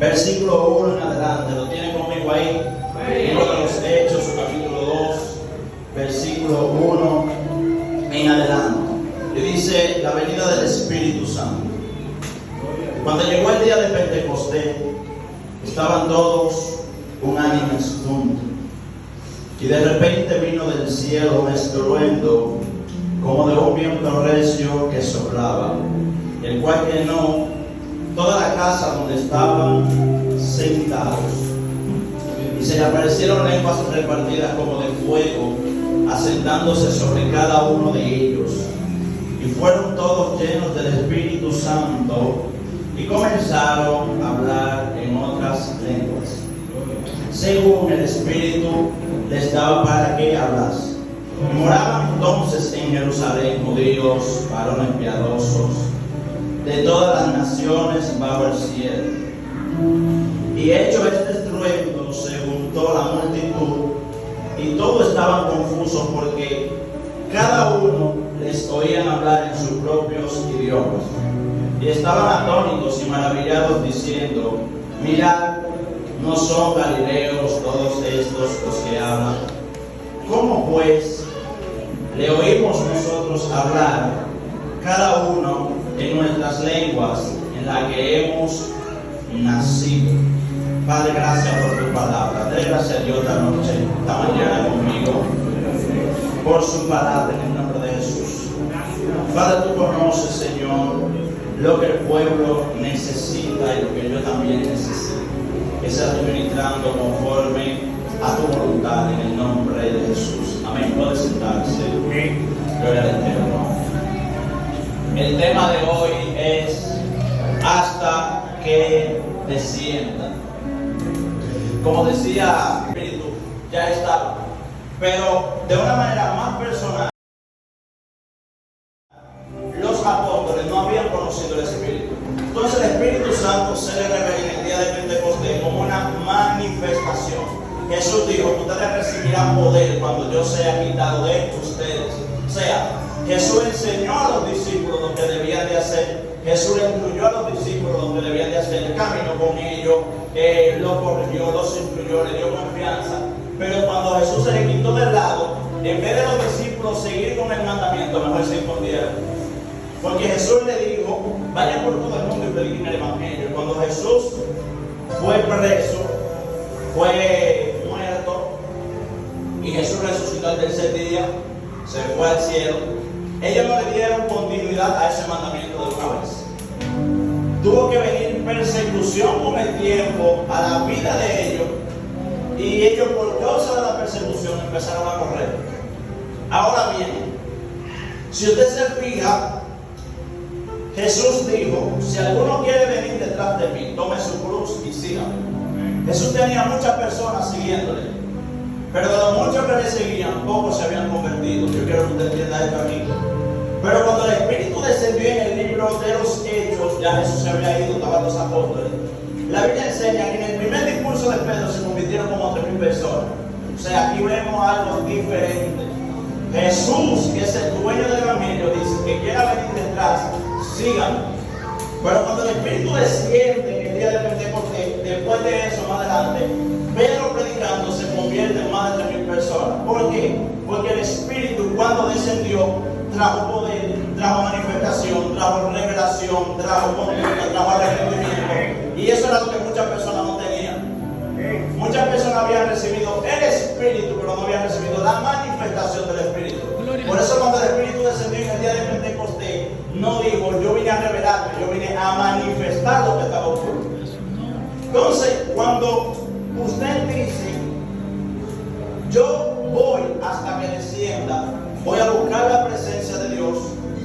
versículo 1 en adelante. ¿Lo tienen conmigo ahí? Libro de los Hechos, capítulo 2, versículo 1 en adelante. Y dice: la venida del Espíritu Santo. Cuando llegó el día de Pentecostés, estaban todos unánimes juntos. Y de repente vino del cielo un estruendo como de un viento recio que soplaba, el cual llenó toda la casa donde estaban sentados. Y se le aparecieron lenguas repartidas como de fuego, asentándose sobre cada uno de ellos. Y fueron todos llenos del Espíritu Santo y comenzaron a hablar en otras lenguas, según el Espíritu les daba para que hablasen. Y moraban entonces en Jerusalén judíos, varones piadosos, de todas las naciones bajo el cielo. Y hecho este estruendo, se juntó la multitud, y todos estaban confusos porque cada uno les oían hablar en sus propios idiomas. Y estaban atónitos y maravillados, diciendo: mirad, ¿no son galileos todos estos los que hablan? ¿Cómo pues le oímos nosotros hablar, cada uno en nuestras lenguas en las que hemos nacido? Padre, gracias por tu palabra. Dale gracias a Dios esta noche, esta mañana conmigo, por su palabra, en el nombre de Jesús. Padre, tú conoces, Señor, lo que el pueblo necesita y lo que yo también necesito. Que seas ministrando conforme a tu voluntad, en el nombre de Jesús. Amén. Puede sentarse. Gloria al Eterno. El tema de hoy es: hasta que descienda. Como decía el Espíritu, ya estaba, pero de una manera más personal. Los apóstoles no habían conocido el Espíritu. Entonces el Espíritu Santo se le revela en el día de Pentecostés como una manifestación. Jesús dijo: ustedes recibirán poder cuando yo sea quitado de ustedes. O sea, Jesús enseñó a los discípulos lo que debían de hacer. Jesús le instruyó a los discípulos lo que debían de hacer. El camino con ellos, los corrigió, los instruyó, le dio confianza. Pero cuando Jesús se le quitó del lado, en vez de los discípulos seguir con el mandamiento, mejor se escondieron. Porque Jesús le dijo: vayan por todo el mundo y prediquen el Evangelio. Y cuando Jesús fue preso, fue muerto, y Jesús resucitó al tercer día, se fue al cielo, ellos no le dieron continuidad a ese mandamiento de una vez. Tuvo que venir persecución con el tiempo a la vida de ellos, y ellos, por causa de la persecución, empezaron a correr. Ahora bien, si usted se fija, Jesús dijo: si alguno quiere venir detrás de mí, tome su cruz y sígame. Jesús tenía muchas personas siguiéndole, pero de los muchos que le seguían, pocos se habían convertido. Yo quiero que usted entienda esto aquí. Pero cuando el Espíritu descendió en el libro de los Hechos, ya Jesús se había ido, estaban los apóstoles. La Biblia enseña que en el primer discurso de Pedro se convirtieron como 3,000 personas. O sea, aquí vemos algo diferente. Jesús, que es el dueño del Evangelio, dice: que quiera venir detrás, síganme. Pero cuando el Espíritu desciende en el día de Pentecostés, después de eso, más adelante, Pedro predicando se convierte en más de 3,000 personas. ¿Por qué? Porque el Espíritu, cuando descendió, trajo poder, trajo manifestación, trajo revelación, trajo conducta, trajo arrepentimiento. Y eso era lo que muchas personas no tenían. Muchas personas habían recibido el Espíritu, pero no habían recibido la manifestación del Espíritu. Por eso cuando el Espíritu descendió en el día de Pentecostés, no dijo: yo vine a revelarme, yo vine a manifestar lo que estaba ocurriendo. Entonces, cuando usted dice: yo voy hasta que descienda, voy a buscar la presencia de Dios,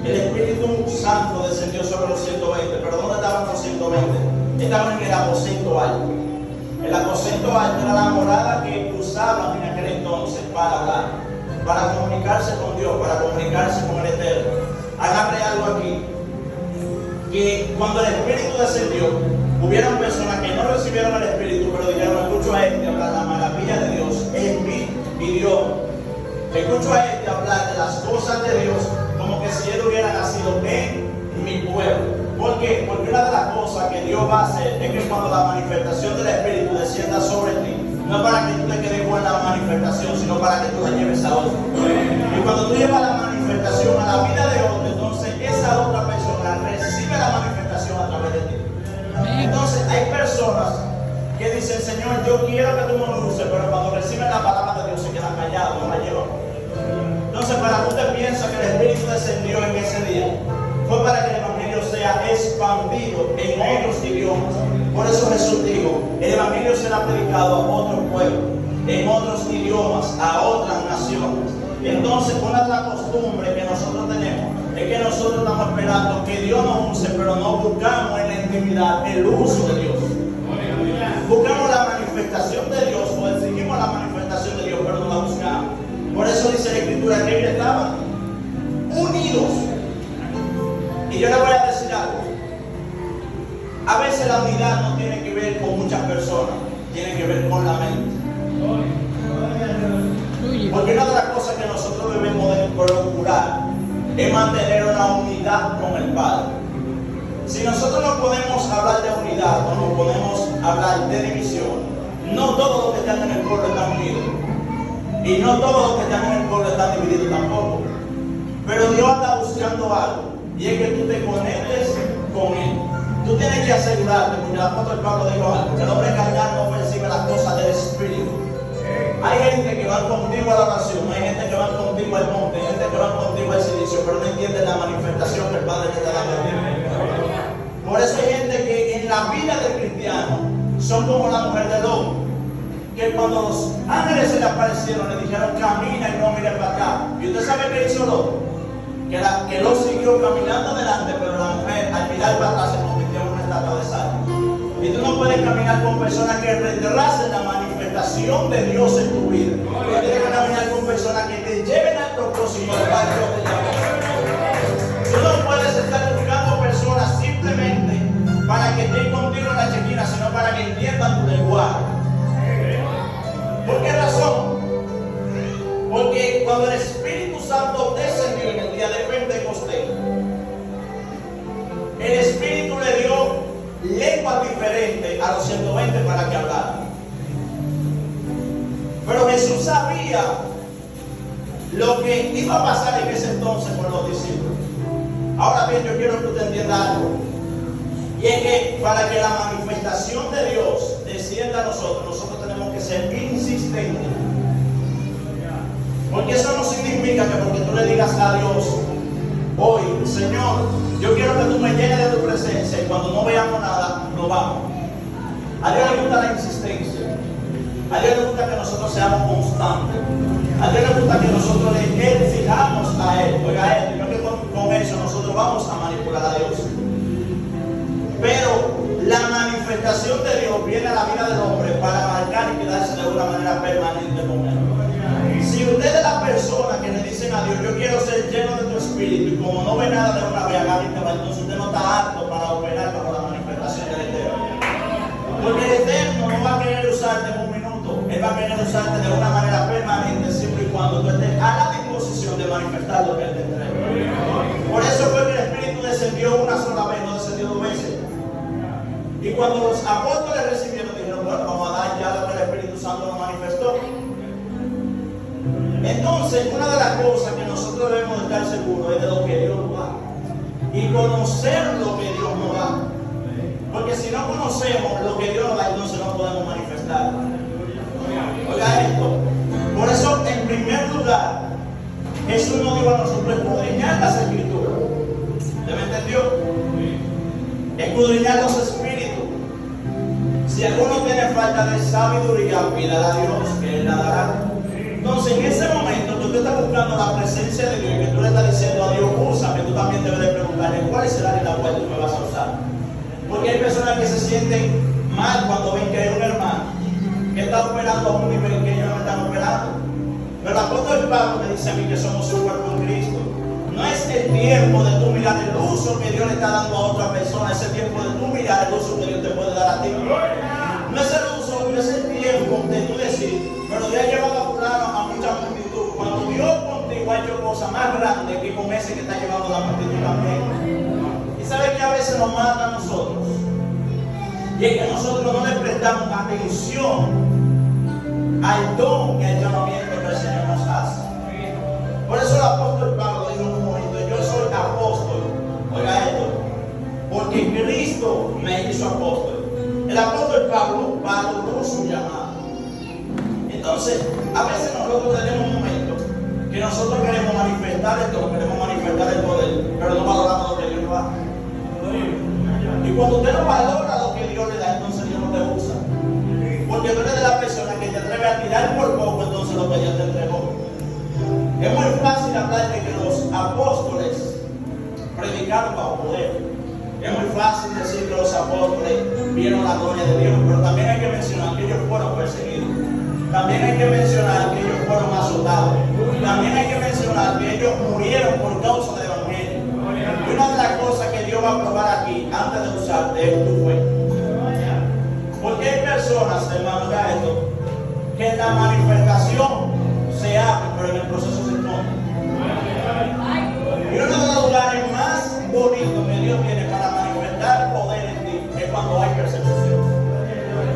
el Espíritu Santo descendió sobre los 120. ¿Pero dónde estaban los 120? Estaban en el aposento alto. El aposento alto era la morada que usaban en aquel entonces para hablar, para comunicarse con Dios, para comunicarse con el Eterno. Agarre algo aquí, que cuando el Espíritu descendió, hubieron personas que no recibieron el Espíritu, pero dijeron: escucho a este hablar la maravilla de Dios en mi idioma. Escucho a este hablar de las cosas de Dios como que si él hubiera nacido en mi pueblo. ¿Por ¿Por qué? Porque una de las cosas que Dios va a hacer es que cuando la manifestación del Espíritu descienda sobre ti, no es para que tú te quedes con la manifestación, sino para que tú la lleves a otro. Y cuando tú llevas la manifestación a la vida de otro, entonces esa otra persona recibe la manifestación a través de ti. Entonces hay personas que dicen, Señor, yo quiero que tú me lo uses, pero cuando reciben la palabra de Dios se quedan callados, no la llevan. Entonces, para que usted piensa que el Espíritu descendió en ese día, fue para que el Evangelio sea expandido en otros idiomas. Por eso Jesús dijo, el Evangelio será predicado a otros pueblos, en otros idiomas, a otras naciones. Entonces, una de las costumbres que nosotros tenemos es que nosotros estamos esperando que Dios nos use, pero no buscamos en la intimidad el uso de Dios. Buscamos la manifestación de Dios o exigimos la manifestación de Dios, pero no la buscamos. Por eso dice la Escritura que ellos estaban unidos. Y yo le voy a decir algo. A veces la unidad no tiene que ver con muchas personas, tiene que ver con la mente. Porque una de las cosas que nosotros debemos de procurar es mantener una unidad con el Padre. Si nosotros no podemos hablar de unidad o no podemos hablar de división, no todos los que están en el pueblo están unidos. Y no todos los que están en el pueblo están divididos tampoco. Pero Dios está buscando algo, y es que tú te conectes con Él. Tú tienes que asegurarte, porque el apóstol Pablo dijo algo, que el hombre carnal no percibe las cosas del Espíritu. Hay gente que va contigo a la oración, hay gente que va contigo al monte, hay gente que va contigo al silicio, pero no entiende la manifestación que el Padre te está dando a ti. Por eso hay gente que en la vida del cristiano son como la mujer de Lot, que cuando los ángeles se le aparecieron le dijeron camina y no mire para acá. ¿Y usted sabe qué hizo Lot? Que Lot siguió caminando adelante, pero la mujer al mirar para atrás se convirtió en una estatua de sal. Y tú no puedes caminar con personas que retrasen la manifestación de Dios en tu vida. Tú tienes que caminar con personas que te lleven al propósito del cual Dios te llamó. Tú no puedes estar buscando personas simplemente para que estén contigo en la chequina, sino para que entiendan tu lenguaje. ¿Por qué razón? Porque cuando el Espíritu Santo descendió en el día de Pentecostés, el Espíritu le dio lenguas diferentes a los 120 para que hablaran. Pero Jesús sabía lo que iba a pasar en ese entonces con los discípulos. Ahora bien, yo quiero que usted entienda algo. Y es que para que la manifestación de Dios descienda a nosotros, nosotros tenemos que ser insistentes. Porque eso no significa que porque tú le digas a Dios, hoy, Señor, yo quiero que tú me llenes de tu presencia, y cuando no veamos nada, no vamos. A Dios le gusta la insistencia. A Dios le gusta que nosotros seamos constantes. A Dios le gusta que nosotros le exijamos a Él. Oiga, Él, yo que con eso nosotros vamos a manipular a Dios. Pero la manifestación de Dios viene a la vida del hombre para marcar y quedarse de una manera permanente con Él. Si usted es la persona que le dicen a Dios, yo quiero ser lleno de tu Espíritu, y como no ve nada de una vez, entonces usted no está apto para operar bajo la manifestación del Eterno. Porque el Eterno no va a querer usarte en un minuto, Él va a querer usarte de una manera permanente, siempre y cuando tú estés a la disposición de manifestar lo que Él te entrega. Por eso fue que el Espíritu descendió una sola vez, no descendió dos veces. Y cuando los apóstoles recibieron, dijeron, bueno, vamos a dar ya lo que el Espíritu Santo nos manifestó. Entonces, una de las cosas que nosotros debemos estar seguros es de lo que Dios nos da. Y conocer lo que Dios nos da. Porque si no conocemos lo que Dios nos da, entonces no podemos manifestar. Oiga esto. Por eso, en primer lugar, Jesús nos dijo a nosotros escudriñar las Escrituras. ¿Usted me entendió? Escudriñar los espíritus. Si alguno tiene falta de sabiduría, pídala a Dios, que Él la dará. Entonces, en ese momento que usted está buscando la presencia de Dios y que tú le estás diciendo a Dios, úsame, tú también debes de preguntarle cuál será la cual tú me vas a usar. Porque hay personas que se sienten mal cuando ven que hay un hermano que está operando a un nivel que ellos no están operando. Pero el apóstol Pablo me dice a mí que somos un cuerpo en Cristo. No es el tiempo de tú mirar el uso que Dios le está dando a otra persona, es el tiempo de tú mirar el uso que Dios te puede dar a ti. No es el uso, no es el tiempo de tú decir, pero Dios ha llevado a fulano a mucha multitud. Cuando Dios contigo ha hecho cosas más grandes que con ese que está llevando la multitud también. ¿Y ¿Sabe que a veces nos mata a nosotros? Y es que nosotros no le prestamos atención al don y al llamamiento que el Señor nos hace. Por eso el apóstol Pablo dijo en un momento: yo soy apóstol. Oiga esto, porque Cristo me hizo apóstol. El apóstol Pablo valoró su llamado. Entonces, a veces nosotros tenemos momentos que nosotros queremos manifestar el don, queremos manifestar el poder, pero no valoramos lo que Dios nos da. Y cuando usted no valora lo que Dios le da, entonces Dios no te usa. Porque tú eres de la persona que te atreve a tirar por poco, entonces lo que Dios te entregó. Es muy fácil hablar de que los apóstoles predicaron bajo poder. Es muy fácil decir que los apóstoles vieron la gloria de Dios, pero también hay que mencionar que ellos fueron perseguidos. También hay que mencionar que ellos fueron azotados. También hay que mencionar que ellos murieron por causa del evangelio. Y una de las cosas que Dios va a probar aquí antes de usarte es tu fe. Porque hay personas, hermano, esto, que en la manifestación se abren, pero en el proceso se esconden. Y uno de los lugares más bonitos que Dios tiene para manifestar poder en ti es cuando hay persecución.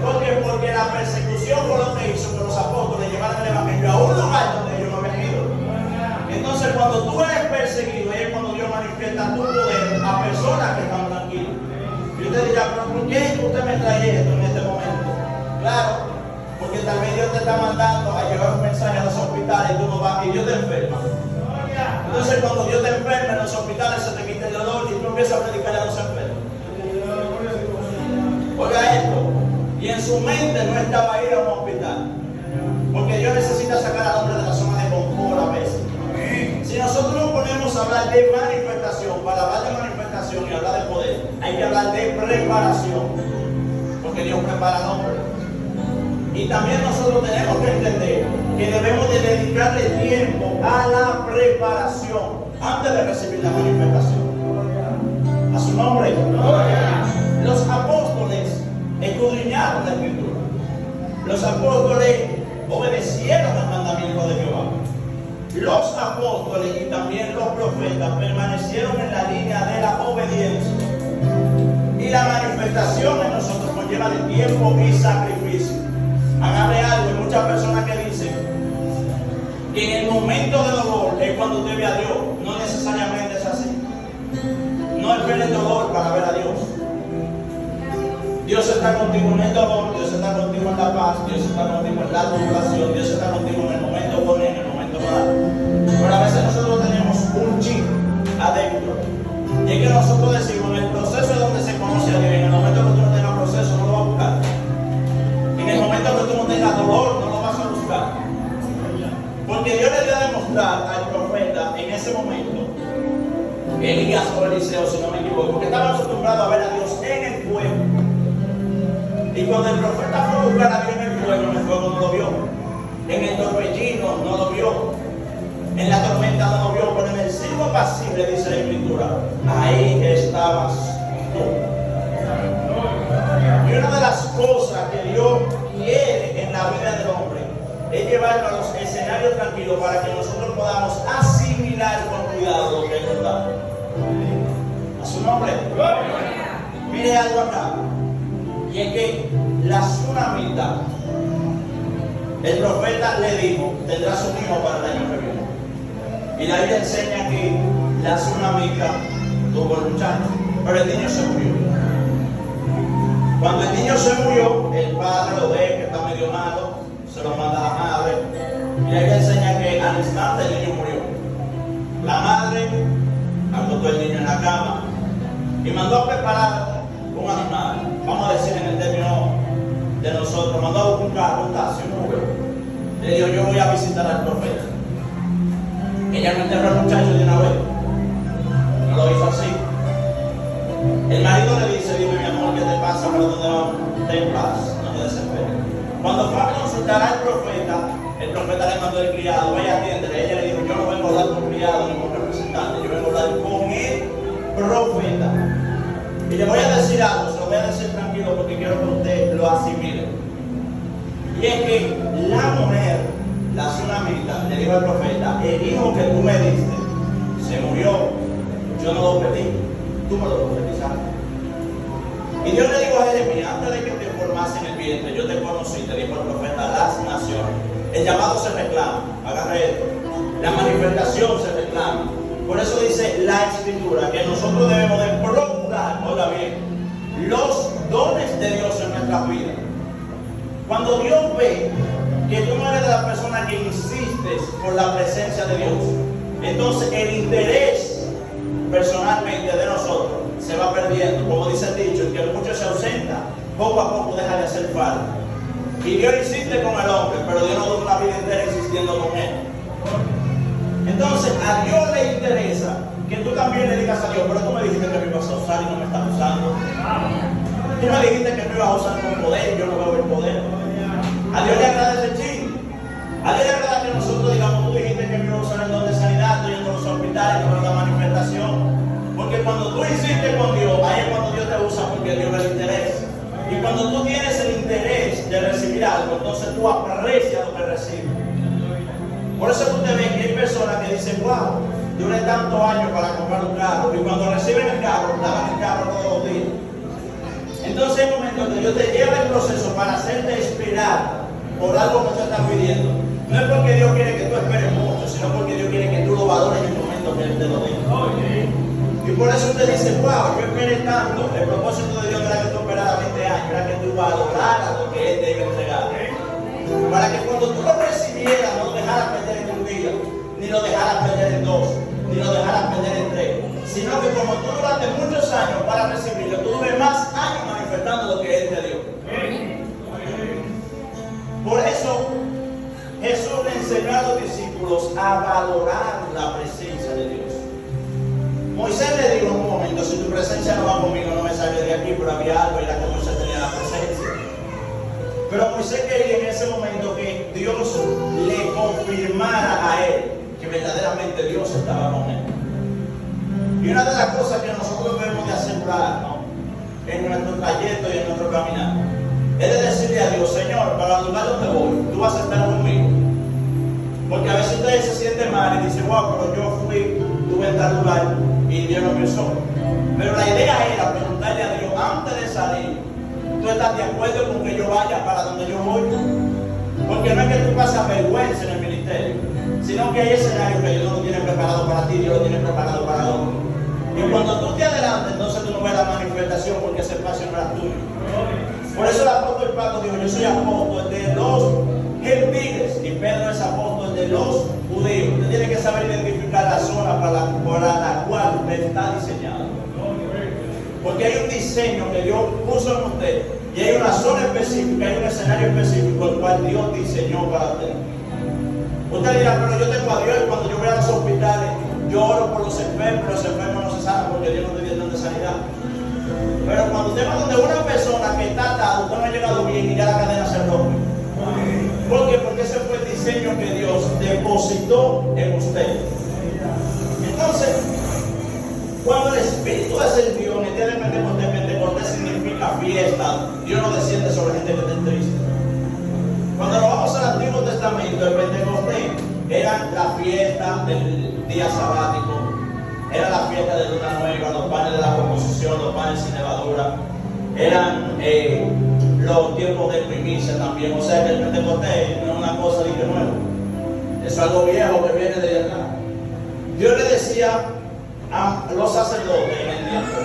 ¿Por qué? Porque la persecución fue lo que hizo que los apóstoles llevaran el evangelio a un lugar donde ellos no habían ido. Entonces, cuando tú eres perseguido, es cuando Dios manifiesta tu poder a personas que están tranquilas. Y usted dirá: pero ¿por qué usted me trae esto en este momento? Claro, porque tal vez Dios te está mandando a llevar un mensaje a los hospitales y tú no vas y Dios te enferma. Entonces, cuando Dios te enferma en los hospitales, se te quita el dolor y tú empiezas a predicar a los enfermos. Oiga esto, y en su mente no estaba ir a un hospital, porque Dios necesita sacar al hombre de la zona de confort a veces. Si nosotros nos ponemos a hablar de manifestación, para hablar de manifestación y hablar de poder, hay que hablar de preparación, porque Dios prepara al hombre. Y también nosotros tenemos que entender que debemos de dedicarle tiempo a la preparación antes de recibir la manifestación. A su nombre. Los apóstoles escudriñaron la Escritura. Los apóstoles obedecieron el mandamiento de Jehová. Los apóstoles y también los profetas permanecieron en la línea de la obediencia. Y la manifestación en nosotros conlleva de tiempo y sacrificio. Agarre algo, hay muchas personas que dicen que en el momento de dolor es cuando usted ve a Dios. No necesariamente es así. No espere el dolor para ver a Dios. Dios está contigo en el dolor, Dios está contigo en la paz, Dios está contigo en la tribulación, Dios está contigo en el momento bueno y en el momento malo. Pero a veces nosotros tenemos un chip adentro. Y es que nosotros decimos: en el proceso es donde se conoce a Dios. Y en el momento que tú no tengas proceso, no lo vas a buscar. En el momento que tú no tengas dolor, no lo vas a buscar. Porque Dios le dio a demostrar al profeta en ese momento, Elías o Eliseo, si no me equivoco, porque estaba acostumbrado a ver a Dios en el fuego. Y cuando el profeta fue a buscar a Dios en el fuego no lo vio. En el torbellino no lo vio. En la tormenta no lo vio. Pero en el circo apacible, dice la Escritura, ahí estabas tú. Y una de las cosas que Dios quiere en la vida del hombre es llevarlo a los escenarios tranquilos para que nosotros podamos asimilar con cuidado lo que Él nos da. A su nombre. Mire algo acá. Y es que la tsunamita, el profeta le dijo: tendrás un hijo para el año que viene. Y la Biblia enseña que la tsunamita tuvo el muchacho, pero el niño se murió. Cuando el niño se murió, el padre lo ve que está medio malo, se lo manda a la madre. Y la Biblia enseña que al instante el niño murió. La madre acostó el niño en la cama y mandó a preparar un animal. Vamos a decir en el término de nosotros, mandó a buscar un carro, un taxi, un Uber. Le dijo: yo voy a visitar al profeta. Ella no enterró al muchacho de una vez. No lo hizo así. El marido le dice: dime, mi amor, ¿qué te pasa? ¿Para dónde vamos? Ten paz, no te desesperes. Cuando fue a consultar al profeta, el profeta le mandó el criado: vaya, atiéndele. Ella le dijo: yo no vengo a hablar con criado ni con representante, yo vengo a hablar con el profeta. Y le voy a decir algo, se lo voy a decir tranquilo porque quiero que usted lo asimile. Y es que la mujer, la tsunamita, le dijo al profeta: el hijo que tú me diste se murió, yo no lo pedí, tú me lo profetizaste. Y Dios le dijo a Jeremías, antes de que te formaste en el vientre, yo te conocí, te dijo el profeta, las naciones. El llamado se reclama, agarre esto. La manifestación se reclama. Por eso dice la Escritura que nosotros debemos de procurar, oiga bien, los dones de Dios en nuestras vidas. Cuando Dios ve que tú no eres de la persona que insistes por la presencia de Dios, entonces el interés personalmente de nosotros se va perdiendo. Como dice el dicho, el que mucho se ausenta, poco a poco deja de hacer falta. Y Dios insiste con el hombre, pero Dios no dura una vida entera insistiendo con él. Entonces a Dios le interesa que tú también le digas a Dios, pero tú me dijiste que me ibas a usar y no me estás usando. Tú me dijiste que me ibas a usar con poder y yo no veo el poder. A Dios le agrada ese chisme. A Dios le agrada que nosotros digamos, tú dijiste que me ibas a usar el don de sanidad, estoy en los hospitales, no veo la manifestación. Porque cuando tú insistes con Dios, ahí es cuando Dios te usa, porque a Dios le interesa. Y cuando tú tienes el interés de recibir algo, entonces tú aprecias lo que recibes. Por eso usted ve que hay personas que dicen, wow, duré tantos años para comprar un carro, y cuando reciben el carro, lavan el carro todos los días. Entonces hay momentos que Dios te lleva el proceso para hacerte esperar por algo que te están pidiendo. No es porque Dios quiere que tú esperes mucho, sino porque Dios quiere que tú lo valores en el momento que Él te lo dé. Y por eso usted dice, wow, yo esperé tanto. El propósito de Dios no era que tú esperaras 20 años, era que tú valoraras lo que Él te iba a entregar. Para que cuando tú lo recibieras, no lo dejaras perder en un día, ni lo dejaras perder en 2, ni lo dejaras perder en 3, sino que como tú duraste muchos años para recibirlo, tú dures más años manifestando lo que Él te dio. Por eso Jesús le enseñó a los discípulos a valorar la presencia de Dios. Moisés le dijo en un momento, si tu presencia no va conmigo, no me salga de aquí, pero había algo, era que Moisés tenía la presencia. Pero Moisés quería en ese momento que Dios le confirmara a él que verdaderamente Dios estaba con él. Y una de las cosas que nosotros debemos de asegurar, ¿no?, en nuestro trayecto y en nuestro caminar, es de decirle a Dios, Señor, para el lugar donde voy, tú vas a estar conmigo. Porque a veces usted se siente mal y dice, wow, pero yo fui, tuve en tal lugar y Dios no me usó. Pero la idea era preguntarle a Dios antes de salir, ¿tú estás de acuerdo con que yo vaya para donde yo voy? Porque no es que tú pases vergüenza en el ministerio, sino que hay escenarios que Dios no lo tiene preparado para ti, Dios lo tiene preparado para otro. Y cuando tú te adelantas, entonces tú no ves la manifestación porque ese espacio no era tuyo. Por eso el apóstol Pablo dijo, yo soy apóstol de los gentiles y Pedro es apóstol de los judíos. Usted tiene que saber identificar la zona para la cual usted está diseñado. Porque hay un diseño que Dios puso en usted y hay una zona específica, hay un escenario específico el cual Dios diseñó para usted. Usted dirá, pero yo tengo a Dios y cuando yo voy a los hospitales, yo oro por los enfermos no se sanan porque Dios no te dio de sanidad. Pero cuando usted va donde una persona que está atada, usted no ha llegado bien y ya la cadena se rompe. ¿Por qué? Porque ese fue el diseño que Dios depositó en usted. Entonces, cuando el Espíritu descendió en el día de Pentecostés significa fiesta. Dios no desciende sobre gente que esté triste. Cuando nos vamos al Antiguo Testamento, el Pentecostés era la fiesta del día sabático, era la fiesta de Luna Nueva, los panes de la proposición, los panes sin levadura, eran los tiempos de primicia también. O sea que el Pentecostés no es una cosa de que nuevo, es algo viejo que viene de acá. Dios le decía a los sacerdotes en el tiempo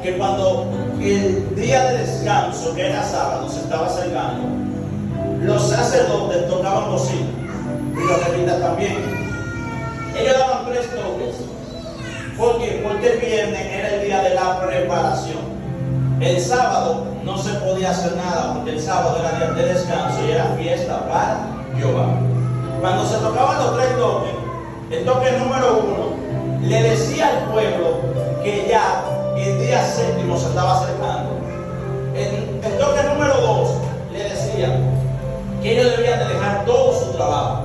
que cuando el día de descanso, que era sábado, se estaba acercando, los sacerdotes tocaban bocina y los levitas también. Ellos daban 3 toques. ¿Por qué? Porque el viernes era el día de la preparación. El sábado no se podía hacer nada porque el sábado era día de descanso y era fiesta para Jehová. Cuando se tocaban los 3 toques, el toque número 1 le decía al pueblo que ya el día séptimo se estaba acercando. El toque número 2 le decía que ellos debían de dejar todo su trabajo,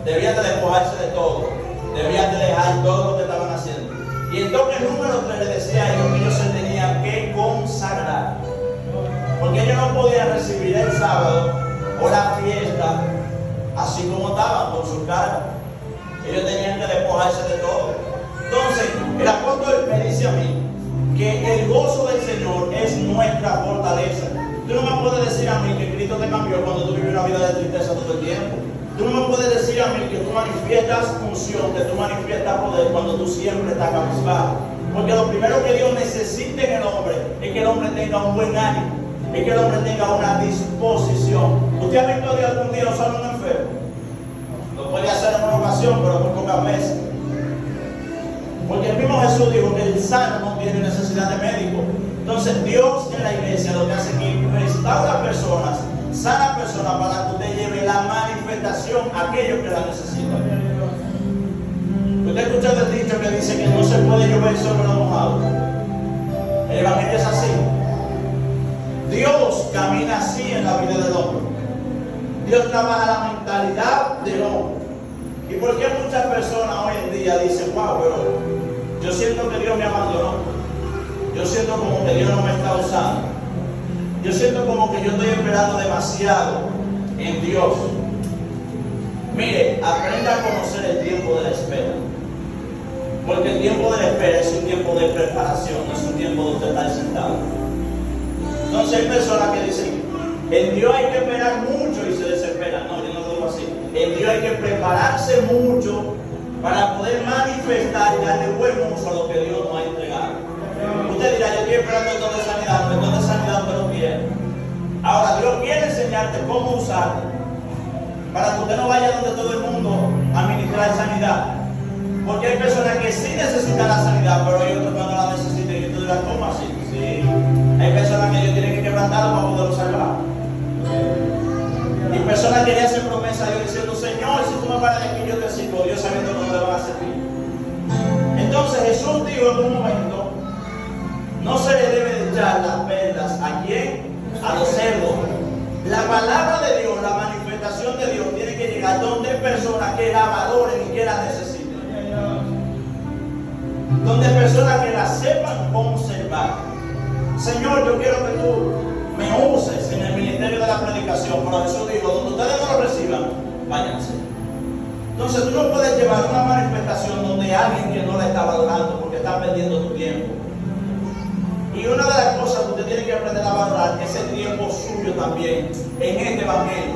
debían de despojarse de todo, debían de dejar todo lo que estaban haciendo. Y el toque número 3 le decía a ellos que ellos se tenían que consagrar, porque ellos no podían recibir el sábado o la fiesta así como estaban con sus caras. Ellos tenían que despojarse de todo. Entonces el apóstol me dice a mí que el gozo del Señor es nuestra fortaleza. Tú no me puedes decir a mí que Cristo te cambió cuando tú vives una vida de tristeza todo el tiempo. Tú no me puedes decir a mí que tú manifiestas unción, que tú manifiestas poder cuando tú siempre estás cabizbajo. Porque lo primero que Dios necesita en el hombre es que el hombre tenga un buen ánimo, es que el hombre tenga una disposición. ¿Usted ha visto a Dios algún día usar un enfermo? Lo puede hacer en una ocasión, pero muy pocas veces. Porque el mismo Jesús dijo que el sano no tiene necesidad de médico. Entonces Dios en la iglesia lo que hace es que restaura personas, sana personas para que usted lleve la manifestación a aquellos que la necesitan. Usted ha escuchado el dicho que dice que no se puede llover sobre lo mojado. El evangelio es así. Dios camina así en la vida del hombre. Dios trabaja la mentalidad del hombre. ¿Y por qué muchas personas hoy en día dicen, wow, pero yo siento que Dios me abandonó? Yo siento como que Dios no me está usando. Yo siento como que yo estoy esperando demasiado en Dios. Mire, aprenda a conocer el tiempo de la espera. Porque el tiempo de la espera es un tiempo de preparación, no es un tiempo donde usted está sentado. Entonces hay personas que dicen, en Dios hay que esperar mucho y se desesperan. No, yo no lo digo así. En Dios hay que prepararse mucho para poder manifestar y darle buen uso a lo que Dios nos ha entregado. Usted dirá, yo estoy esperando el don de sanidad, pero el don de sanidad usted lo quiere. Ahora, Dios quiere enseñarte cómo usarlo para que usted no vaya donde todo el mundo a ministrar sanidad. Porque hay personas que sí necesitan la sanidad, pero hay otros que no la necesitan. Y tú dirás, ¿cómo así? Sí. Hay personas que Dios tiene que quebrantarlo para poderlo salvar. Y personas que le hacen promesa a Dios diciendo, Señor, si tú me paras de aquí, yo te sirvo. Dios sabiendo que no le van a servir. Entonces Jesús dijo en un momento, no se le debe de echar las perlas ¿a quién? A los cerdos. La palabra de Dios, la manifestación de Dios tiene que llegar donde hay personas que la valoren y que la necesiten. Donde hay personas que la sepan conservar. Señor, yo quiero que tú me uses en el ministerio de la predicación. Pero Jesús dijo, donde ustedes no lo reciban, váyanse. Entonces tú no puedes llevar una manifestación donde alguien que no la está valorando porque está perdiendo tu tiempo. Y una de las cosas que usted tiene que aprender a valorar es el tiempo suyo también en este evangelio.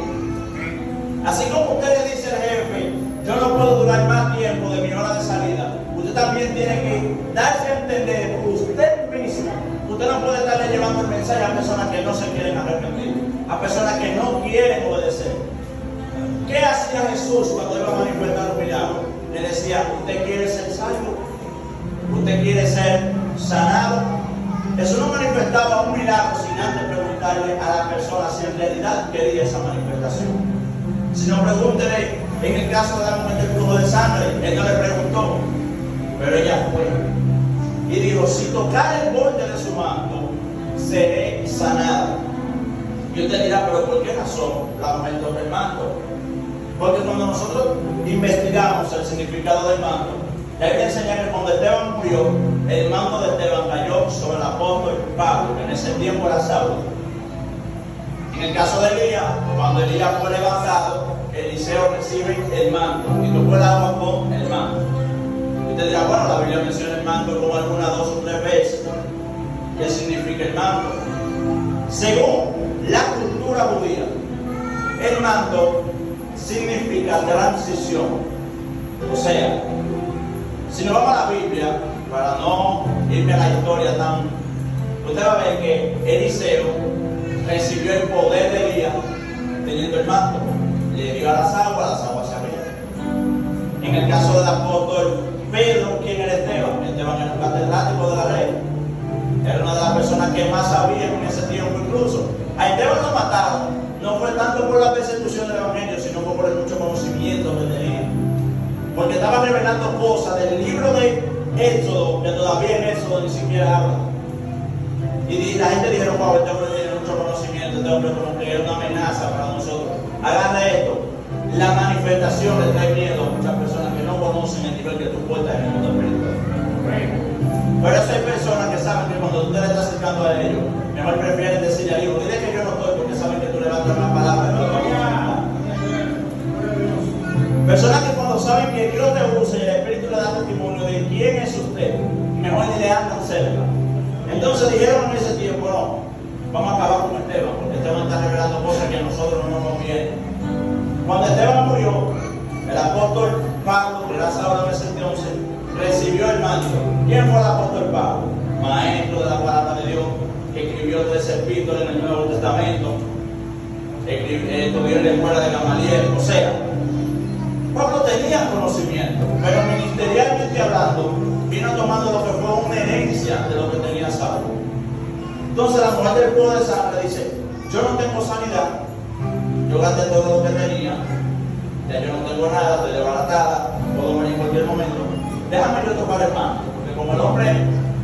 Así como usted le dice al jefe, yo no puedo durar más tiempo de mi hora de salida, usted también tiene que darse a entender usted mismo. Usted no puede estarle llevando el mensaje a personas que no se quieren arrepentir, a personas que no quieren obedecer. ¿Qué hacía Jesús cuando iba a manifestar un milagro? Le decía, ¿usted quiere ser salvo? ¿Usted quiere ser sanado? Jesús no manifestaba un milagro sin antes preguntarle a la persona si en realidad quería esa manifestación. Si no, pregúntele, en el caso de la mujer del flujo de sangre, él no le preguntó, pero ella fue. Y dijo, si tocar el borde de su manto, seré sanada. Y usted dirá, pero ¿por qué razón la mujer toca el manto? Porque cuando nosotros investigamos el significado del manto, hay que enseñar que cuando Esteban murió, el manto de Esteban cayó sobre el apóstol Pablo, que en ese tiempo era Saulo. En el caso de Elías, cuando Elías fue levantado, Eliseo recibe el manto y tocó el agua con el manto. Y usted dirá, bueno, la Biblia menciona el manto como algunas 2 o 3 veces. ¿Qué significa el manto? Según la cultura judía, el manto significa transición. O sea, si nos vamos a la Biblia, para no irme a la historia tan, usted va a ver que Eliseo recibió el poder de Elías teniendo el manto. Le dio a las aguas se abrieron. En el caso del apóstol Pedro, ¿quién era Esteban? Esteban era un catedrático de la ley. Era una de las personas que más sabía en ese tiempo incluso. A Esteban lo mataron. No fue tanto por la persecución del evangelio, sino por el mucho conocimiento que tenía. Porque estaba revelando cosas del libro de Éxodo, que todavía en Éxodo ni siquiera habla. Y la gente dijeron, wow, este hombre tiene mucho conocimiento, este hombre como que es una amenaza para nosotros. Agarra esto. La manifestación le trae miedo a muchas personas que no conocen el nivel que tú puestas en el mundo espiritual. Pero eso hay personas que saben que cuando tú te le estás acercando a ellos, mejor prefieren decirle a Dios, dile que yo no estoy, porque saben que tú levantas una palabra y no te vas a. Personas que cuando saben que Dios te usa y el Espíritu le da testimonio de quién es usted, mejor ni le andan cerca. Cuando Esteban murió, el apóstol Pablo, que era Saulo en ese entonces, recibió el manto. ¿Quién fue el apóstol Pablo? Maestro de la palabra de Dios, que escribió 13 epístolas en el Nuevo Testamento, estudió en la escuela de Gamaliel. O sea, Pablo tenía conocimiento, pero ministerialmente hablando, vino tomando lo que fue una herencia de lo que tenía Saulo. Entonces la mujer del pueblo de sangre dice: yo no tengo sanidad, yo gasté todo lo que tenía, ya yo no tengo nada, estoy desbaratada, puedo morir en cualquier momento. Déjame yo tocar el manto, porque como el hombre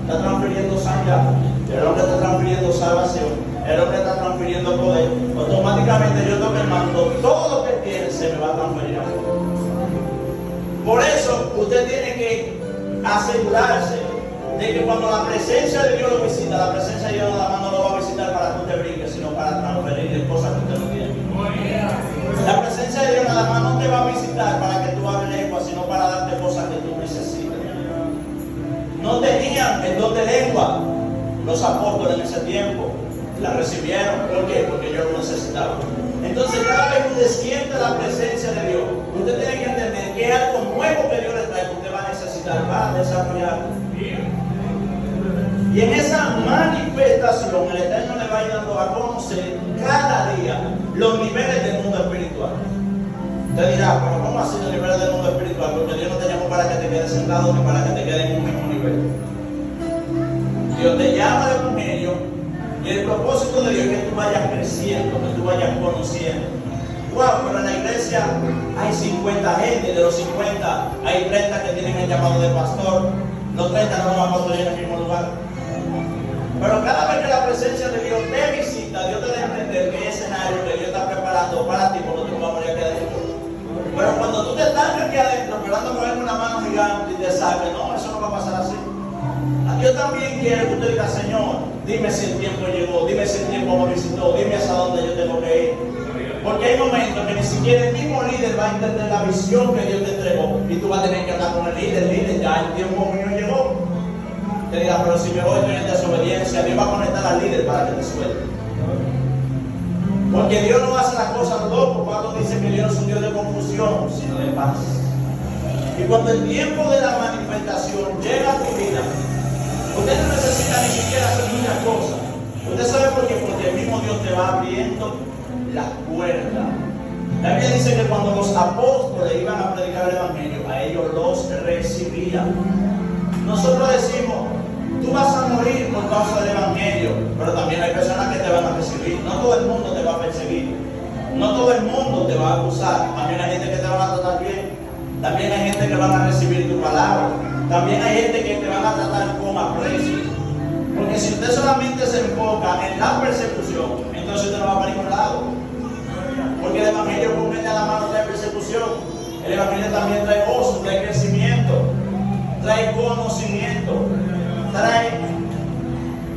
está transfiriendo sanidad, el hombre está transfiriendo salvación, el hombre está transfiriendo poder, automáticamente yo toco el manto, todo lo que tiene se me va a transferir a mí. Por eso usted tiene que asegurarse de que cuando la presencia de Dios lo visita, la presencia de Dios nada más no lo va a visitar para que usted brinque, sino para transferirle cosas que usted no tiene. La presencia de Dios nada más no te va a visitar para que tú hables lengua, sino para darte cosas que tú necesitas. No tenían el don de lengua los apóstoles en ese tiempo, la recibieron. ¿Por qué? Porque ellos lo necesitaban. Entonces, cada vez que usted siente la presencia de Dios, usted tiene que entender que es algo nuevo que Dios le trae, que usted va a necesitar para desarrollarlo. Y en esa manifestación, el Eterno le va a ir dando a conocer cada día los niveles del mundo espiritual. Usted dirá: pero ¿cómo así los niveles del mundo espiritual? Porque Dios no te llamó para que te quedes sentado ni para que te quedes en un mismo nivel. Dios te llama al evangelio y el propósito de Dios es que tú vayas creciendo, que tú vayas conociendo. Wow, pero en la iglesia hay 50 gente, de los 50 hay 30 que tienen el llamado de pastor, los 30 no van a pastorear en el mismo lugar. Pero cada vez que la presencia de Dios te visita, Dios te deja entender que ese escenario que Dios está preparando para ti, porque tú no vas a morir aquí adentro. Pero cuando tú te estás aquí adentro, esperando que venga una mano gigante y te saque, no, eso no va a pasar así. Dios también quiere que usted diga: Señor, dime si el tiempo llegó, dime si el tiempo me visitó, dime hasta dónde yo tengo que ir. Porque hay momentos que ni siquiera el mismo líder va a entender la visión que Dios te entregó y tú vas a tener que hablar con el líder, ya el tiempo mío llegó. Te dirá: pero si me voy estoy en desobediencia, Dios va a conectar al líder para que te suelte. Porque Dios no hace las cosas locos. Pablo dice que Dios no es un Dios de confusión, sino de paz. Y cuando el tiempo de la manifestación llega a tu vida, usted no necesita ni siquiera hacer muchas cosas. ¿Usted sabe por qué? Porque el mismo Dios te va abriendo las puertas. La Biblia dice que cuando los apóstoles iban a predicar el evangelio, a ellos los recibían. Nosotros decimos: tú vas a morir por causa del evangelio, pero también hay personas que te van a recibir. No todo el mundo te va a perseguir, no todo el mundo te va a acusar. También hay gente que te va a tratar bien, también hay gente que van a recibir tu palabra, también hay gente que te van a tratar con aprecio. Porque si usted solamente se enfoca en la persecución, entonces usted no va para ningún lado. Porque el evangelio con a la mano trae persecución. El evangelio también trae gozo, trae crecimiento, trae conocimiento, trae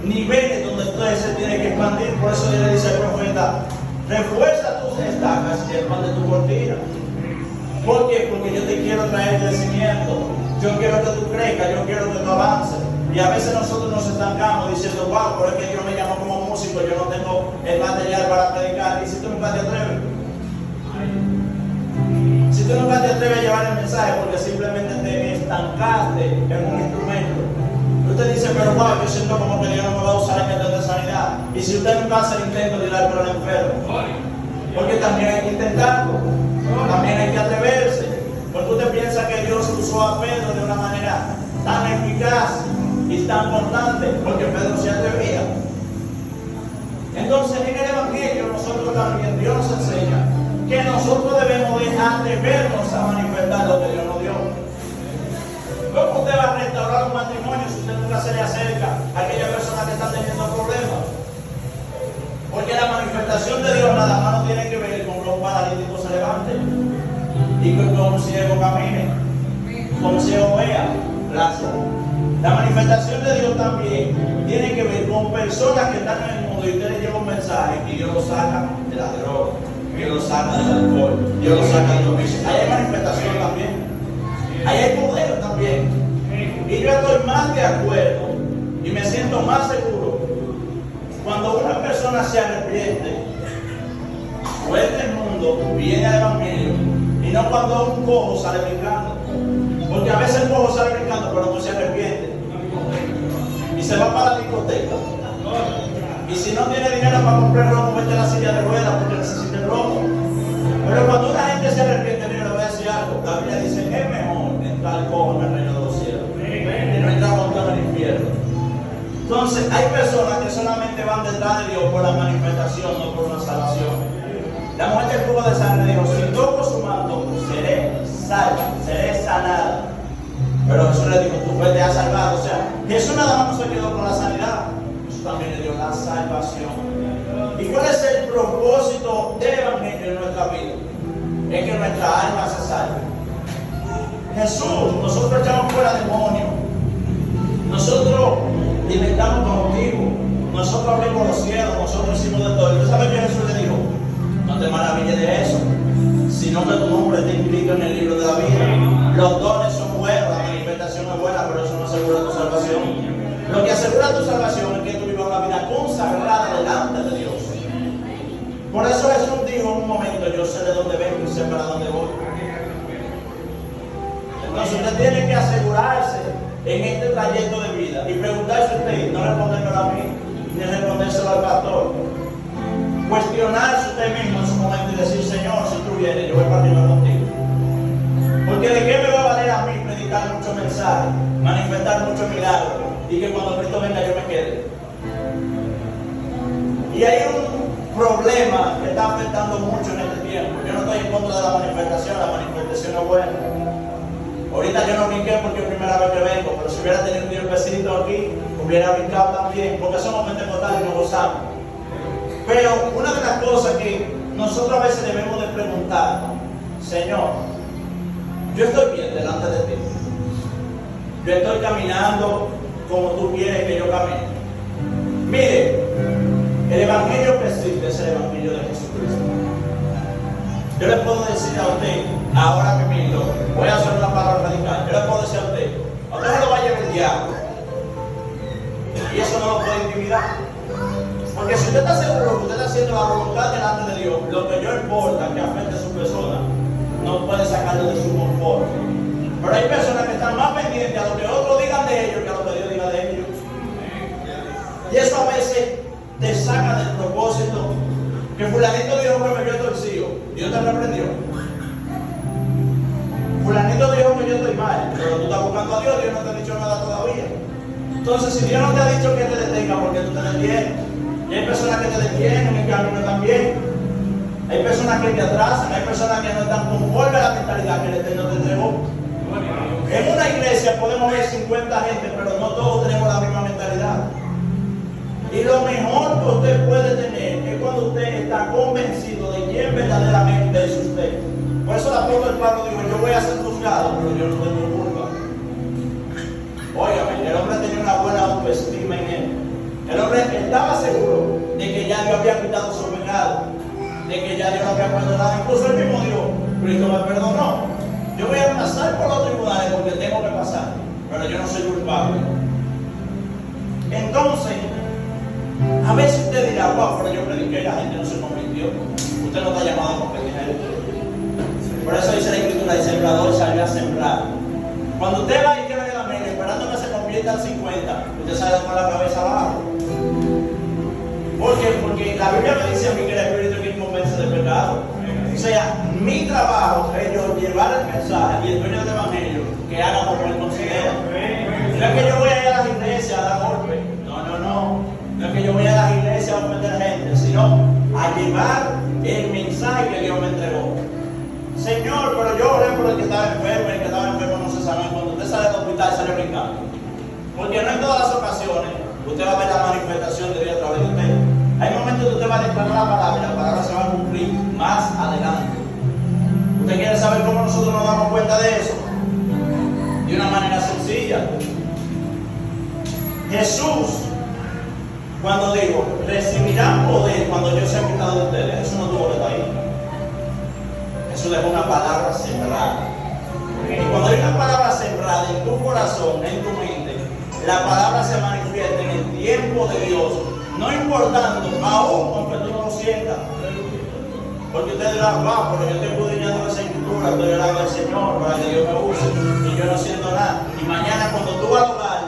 niveles donde usted se tiene que expandir. Por eso Dios le dice al profeta: refuerza tus estacas y expande tu cortina. ¿Por qué? Porque yo te quiero traer crecimiento, yo quiero que tú crezcas, yo quiero que tú avances. Y a veces nosotros nos estancamos diciendo: wow, pero es que Dios me llamó como músico, yo no tengo el material para predicar. Y si tú nunca te atreves, si tú nunca te atreves a llevar el mensaje porque simplemente te estancaste en un instrumento, usted dice: pero wow, yo siento como que Dios no me va a usar en el don de sanidad. Y si usted nunca hace el intento de orar por el enfermo, porque también hay que intentarlo, también hay que atreverse. Porque usted piensa que Dios usó a Pedro de una manera tan eficaz y tan constante, porque Pedro se atrevía. Entonces, en el evangelio nosotros también, Dios nos enseña que nosotros debemos de atrevernos a manifestar lo que Dios nos dio. ¿Cómo usted va a restaurar un matrimonio si usted nunca se le acerca a aquellas personas que están teniendo problemas? Porque la manifestación de Dios nada más no tiene que ver con que un paralítico se levante y con que un ciego camine, con un ciego vea. Gracias. La manifestación de Dios también tiene que ver con personas que están en el mundo y usted les lleva un mensaje y Dios los saca de la droga, Dios los saca del alcohol, Dios los saca de los vicios. Ahí hay manifestación también, ahí hay poder también. Y yo estoy más de acuerdo y me siento más seguro cuando una persona se arrepiente, vuelve al mundo cuando viene al Evangelio y no cuando un cojo sale brincando. Porque a veces el cojo sale brincando, pero no se arrepiente. Y se va para la discoteca. Y si no tiene dinero para comprar romo, mete la silla de ruedas porque necesita el romo. Pero cuando una gente se arrepiente, mira, le voy a decir algo. La Biblia dice, es mejor entrar cojo en el reino de los cielos y no entrar montado en el infierno. Entonces, hay personas que solamente van detrás de Dios por la manifestación, no por una salvación. La mujer del flujo de sangre dijo, si toco su manto, seré salva, seré sanada. Pero Jesús le dijo, tu fe te ha salvado. O sea, Jesús nada más no se quedó con la sanidad, Jesús también le dio la salvación. ¿Y cuál es el propósito del Evangelio en nuestra vida? Es que nuestra alma se salve. Jesús, nosotros echamos fuera demonios, nosotros libertamos cautivos, nosotros abrimos los cielos, nosotros hicimos de todo. ¿Y tú sabes qué Jesús le dijo? No te maravilles de eso, sino que tu nombre esté inscrito en el libro de la vida. Los dones son buenos, la manifestación es buena, pero eso no asegura tu salvación. Lo que asegura tu salvación es que tú vivas una vida consagrada delante de Dios. Por eso Jesús dijo en un momento, yo sé de dónde vengo y sé para dónde voy. Entonces usted tiene que asegurarse en este trayecto de vida y preguntarse a usted, no respondérmelo a mí, ni respondérselo al pastor. Cuestionarse usted mismo en su momento y decir, Señor, si tú vienes, yo voy para arriba contigo. Porque de qué me va a valer a mí predicar muchos mensajes, manifestar muchos milagros y que cuando Cristo venga yo me quede. Y hay un problema que está afectando mucho en este tiempo. Yo no estoy en contra de la manifestación es buena. Ahorita yo no brinqué porque es primera vez que vengo, pero si hubiera tenido un tiempecito aquí, hubiera brincado también, porque somos pentecostales y nos gozamos. Pero una de las cosas que nosotros a veces debemos de preguntar, Señor, yo estoy bien delante de ti. Yo estoy caminando como tú quieres que yo camine. Mire, el evangelio que existe es el evangelio de Jesucristo. Yo le puedo decir a usted, ahora que mismo, voy a hacer una palabra radical. Yo le puedo decir a usted se lo va a llevar el diablo. Y eso no lo puede intimidar. Porque si usted está seguro que usted está haciendo la voluntad delante de Dios, lo que yo importa que afecte a su persona, no puede sacarlo de su confort. Pero hay personas que están más pendientes a lo que otros digan de ellos que a lo que Dios diga de ellos. Y eso a veces te saca del propósito. Que fulanito dijo que me vio torcido, Dios te reprendió. Fulanito dijo que yo estoy mal, pero tú estás buscando a Dios, Dios no te ha dicho nada todavía. Entonces, si Dios no te ha dicho que te detenga, porque tú te detienes. Y hay personas que te detienen en el camino también. Hay personas que te atrasan, hay personas que no están conformes a la mentalidad que el Eterno te entregó. En una iglesia podemos ver 50 gente, pero no todos tenemos la misma mentalidad. Y lo mejor que usted puede tener es cuando usted está convencido de quién verdaderamente es usted. Por eso el apóstol Pablo dijo, yo voy a ser juzgado, pero yo no tengo culpa. Óigame, el hombre tenía una buena autoestima en él. El hombre estaba seguro de que ya Dios había quitado su pecado, de que ya Dios lo había perdonado. Incluso el mismo Dios, Cristo me perdonó. Yo voy a pasar por los tribunales porque tengo que pasar, pero yo no soy culpable. Entonces, a veces usted dirá, wow, pero yo prediqué y la gente no se convirtió. Usted no está llamado a competir. Por eso dice la Escritura, el sembrador salió a sembrar. Cuando usted va y queda en la mente esperando que se convierta al 50, usted sale con la cabeza abajo. ¿Por qué? Porque la Biblia me dice a mí que el Espíritu es quien convence del pecado. O sea, mi trabajo es yo llevar el mensaje y el dueño del Evangelio que haga como él considera. No es que yo voy a ir a las iglesias a dar golpes. No es que yo voy a las iglesias a ofender gente, sino a llevar el mensaje que Dios me entregó. Señor, pero yo oré por el que estaba enfermo, el que estaba enfermo no se sanó. Cuando usted sale del hospital, sale brincando. Porque no en todas las ocasiones usted va a ver la manifestación de Dios a través de usted. Hay momentos que usted va a declarar la palabra y la palabra se va a cumplir más adelante. ¿Usted quiere saber cómo nosotros nos damos cuenta de eso? De una manera sencilla. Jesús, cuando dijo, recibirán poder cuando yo sea quitado de ustedes, Jesús no tuvo que estar ahí. Jesús dejó una palabra sembrada. Y cuando hay una palabra sembrada en tu corazón, en tu mente, la palabra se manifiesta en el tiempo de Dios, no importando, aún aunque tú no lo sientas. Porque usted dirá, wow, pero yo estoy escudriñando esa escritura, estoy orando al Señor para que Dios me use y yo no siento nada. Y mañana cuando tú vas a hablar,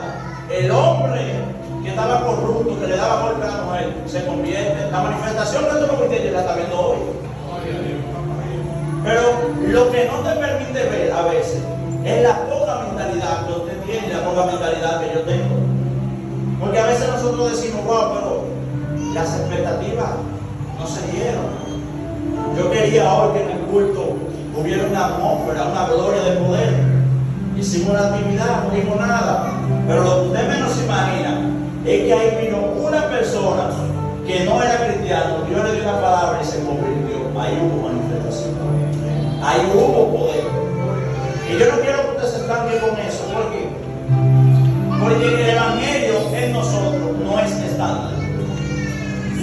el hombre que estaba corrupto, que le daba golpe a la mujer, se convierte. La manifestación que tú no viste, la está viendo hoy. Pero lo que no te permite ver a veces es la poca mentalidad que usted tiene, la poca mentalidad que yo tengo. Porque a veces nosotros decimos, wow, pero las expectativas no se dieron. Yo quería hoy que en el culto hubiera una atmósfera, una gloria de poder. Hicimos la actividad, no dimos nada. Pero lo que usted menos imagina es que ahí vino una persona que no era cristiano, Dios le dio una palabra y se convirtió. Ahí hubo manifestación. Ahí hubo poder. Y yo no quiero que usted se estanque con eso. ¿Por qué? Porque el evangelio en nosotros no es estándar.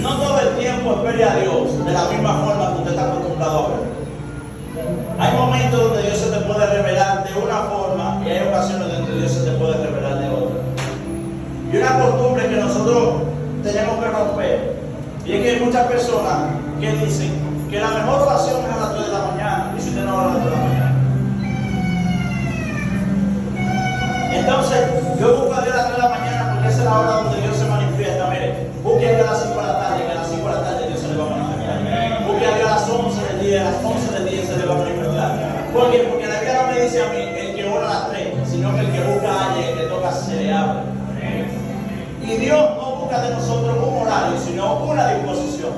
No todo el tiempo espere a Dios de la misma forma que usted está acostumbrado a ver. Hay momentos donde Dios se te puede revelar de una forma y hay ocasiones donde Dios se te puede revelar de otra. Y una costumbre que nosotros tenemos que romper, y es que hay muchas personas que dicen que la mejor oración es a las 3 de la mañana, y si usted no ora a las 3 de la mañana. Entonces, yo busco a Dios a las 3 de la mañana porque esa es la hora donde Dios se manifiesta. Mire, busque a Dios a las 5 de la tarde, que a las 5 de la tarde Dios se le va a manifestar. Busque a Dios a las 11 del día, a las 11 del día se le va a manifestar. ¿Por qué? Porque la Biblia no me dice a mí el que ora a las 3, sino que el que busca a alguien, el que toca se le abre. Y Dios no busca de nosotros un horario, sino una disposición.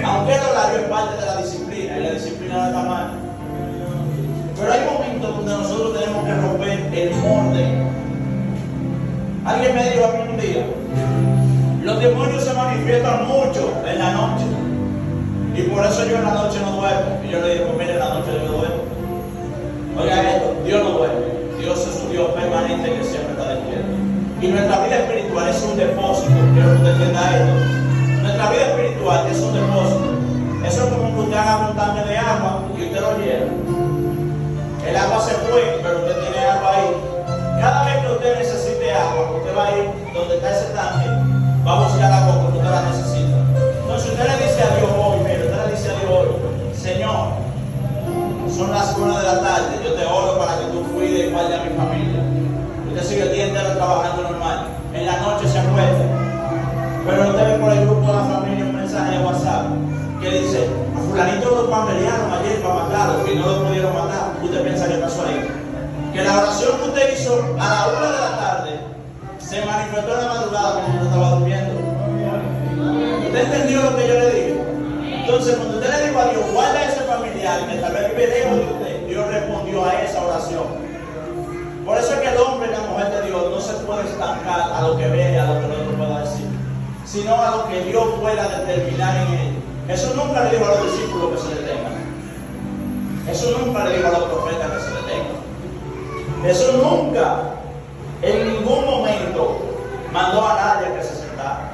Aunque el horario es parte de la disciplina, y la disciplina no está mal. Pero hay momentos donde nosotros tenemos que romper el molde. Alguien me dijo a mí un día, los demonios se manifiestan mucho en la noche. Y por eso yo en la noche no duermo. Y yo le digo, mire, en la noche yo no duermo. Oiga esto, Dios no duerme. Dios es un Dios permanente que siempre está despierto. Y nuestra vida espiritual es un depósito. Quiero que usted entienda esto. Nuestra vida espiritual es un depósito. Eso es como que usted haga un tanque de agua y usted lo llena. El agua se fue, pero usted tiene agua ahí. Cada vez que usted necesite agua, usted va a ir donde está ese tanque, va a buscar agua porque usted la necesita. Entonces usted le dice a Dios hoy, mire, usted le dice a Dios hoy, Señor, son las 1 de la tarde, yo te oro para que tú cuides y guardes a mi familia. Usted sigue el día entero trabajando normal. En la noche se acuesta. Pero usted ve por el grupo de la familia un mensaje de WhatsApp que dice, a fulanito lo pamelearon ayer para matarlo y no lo pudieron matar. Usted piensa que pasó ahí. Que la oración que usted hizo a la 1 de la tarde se manifestó en la madrugada cuando usted estaba durmiendo. ¿Usted entendió lo que yo le dije? Entonces, cuando usted le dijo a Dios, guarda a ese familiar que tal vez vive lejos de usted, Dios respondió a esa oración. Por eso es que el hombre y la mujer de Dios no se puede estancar a lo que ve, a lo que el otro pueda decir, sino a lo que Dios pueda determinar en él. Eso nunca le dijo a los discípulos que se detengan. Eso nunca le dijo a los profetas que se detengan. Eso nunca, en ningún momento, mandó a nadie a que se sentara.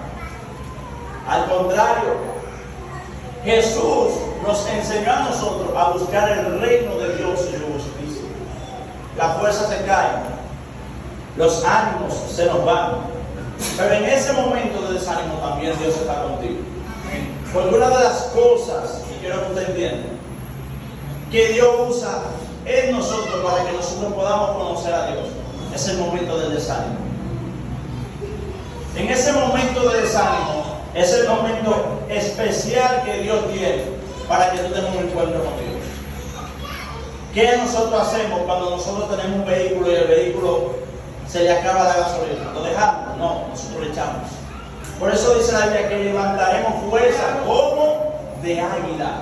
Al contrario, Jesús nos enseñó a nosotros a buscar el reino de Dios y su justicia. Las fuerzas se caen, los ánimos se nos van, pero en ese momento de desánimo también Dios está contigo. Porque una de las cosas, y quiero que usted entienda, que Dios usa en nosotros para que nosotros podamos conocer a Dios, es el momento del desánimo. En ese momento de desánimo es el momento especial que Dios tiene para que tú tengas un encuentro con Dios. ¿Qué nosotros hacemos cuando nosotros tenemos un vehículo y el vehículo se le acaba la gasolina? ¿Lo dejamos? No, nosotros le echamos. Por eso dice la Biblia que levantaremos fuerza como de águila.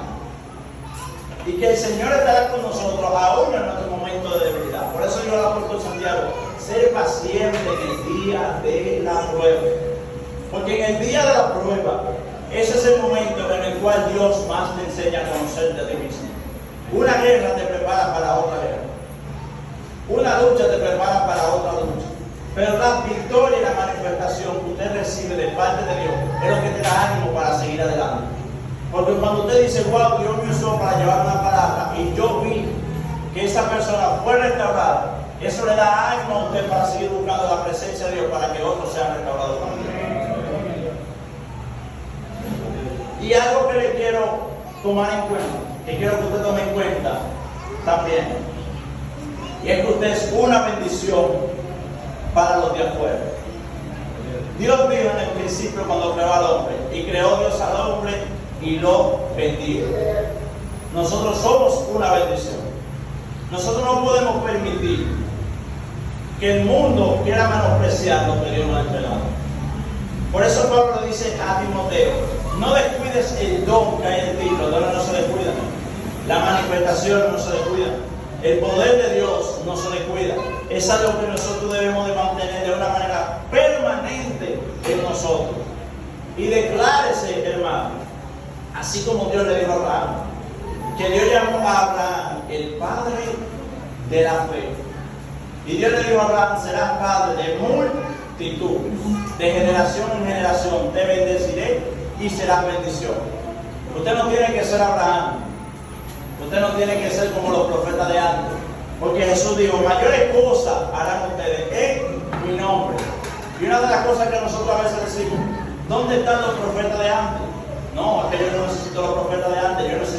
Y que el Señor estará con nosotros aún en nuestro momento de debilidad. Por eso yo le apóstol Santiago, ser paciente en el día de la prueba. Porque en el día de la prueba, ese es el momento en el cual Dios más te enseña a conocerte a ti mismo. Una guerra te prepara para otra guerra. Una lucha te prepara para otra lucha. Pero la victoria y la manifestación que usted recibe de parte de Dios es lo que te da ánimo para seguir adelante. Porque cuando usted dice, wow, Dios me usó para llevar una palabra y yo vi que esa persona fue restaurada, eso le da ánimo a usted para seguir buscando la presencia de Dios para que otros sean restaurados también. Y algo que le quiero tomar en cuenta, que quiero que usted tome en cuenta también. Y es que usted es una bendición para los de afuera. Dios dijo en el principio cuando creó al hombre, y creó Dios al hombre y lo bendijo. Nosotros somos una bendición. Nosotros no podemos permitir que el mundo quiera menospreciar lo que Dios nos ha entregado. Por eso Pablo le dice a Timoteo, no descuides el don que hay en ti. Los dones no se descuidan, la manifestación no se descuida, el poder de Dios no se descuida. Es algo que nosotros debemos de mantener de una manera permanente en nosotros. Y declárese, hermano, así como Dios le dijo a Abraham, que Dios llamó a Abraham el padre de la fe. Y Dios le dijo a Abraham, serás padre de multitud, de generación en generación, te bendeciré y serás bendición. Usted no tiene que ser Abraham, usted no tiene que ser como los profetas de antes, porque Jesús dijo, mayores cosas harán ustedes en mi nombre. Y una de las cosas que nosotros a veces decimos, ¿dónde están los profetas de antes? No, es que yo no necesito los profetas de antes, yo necesito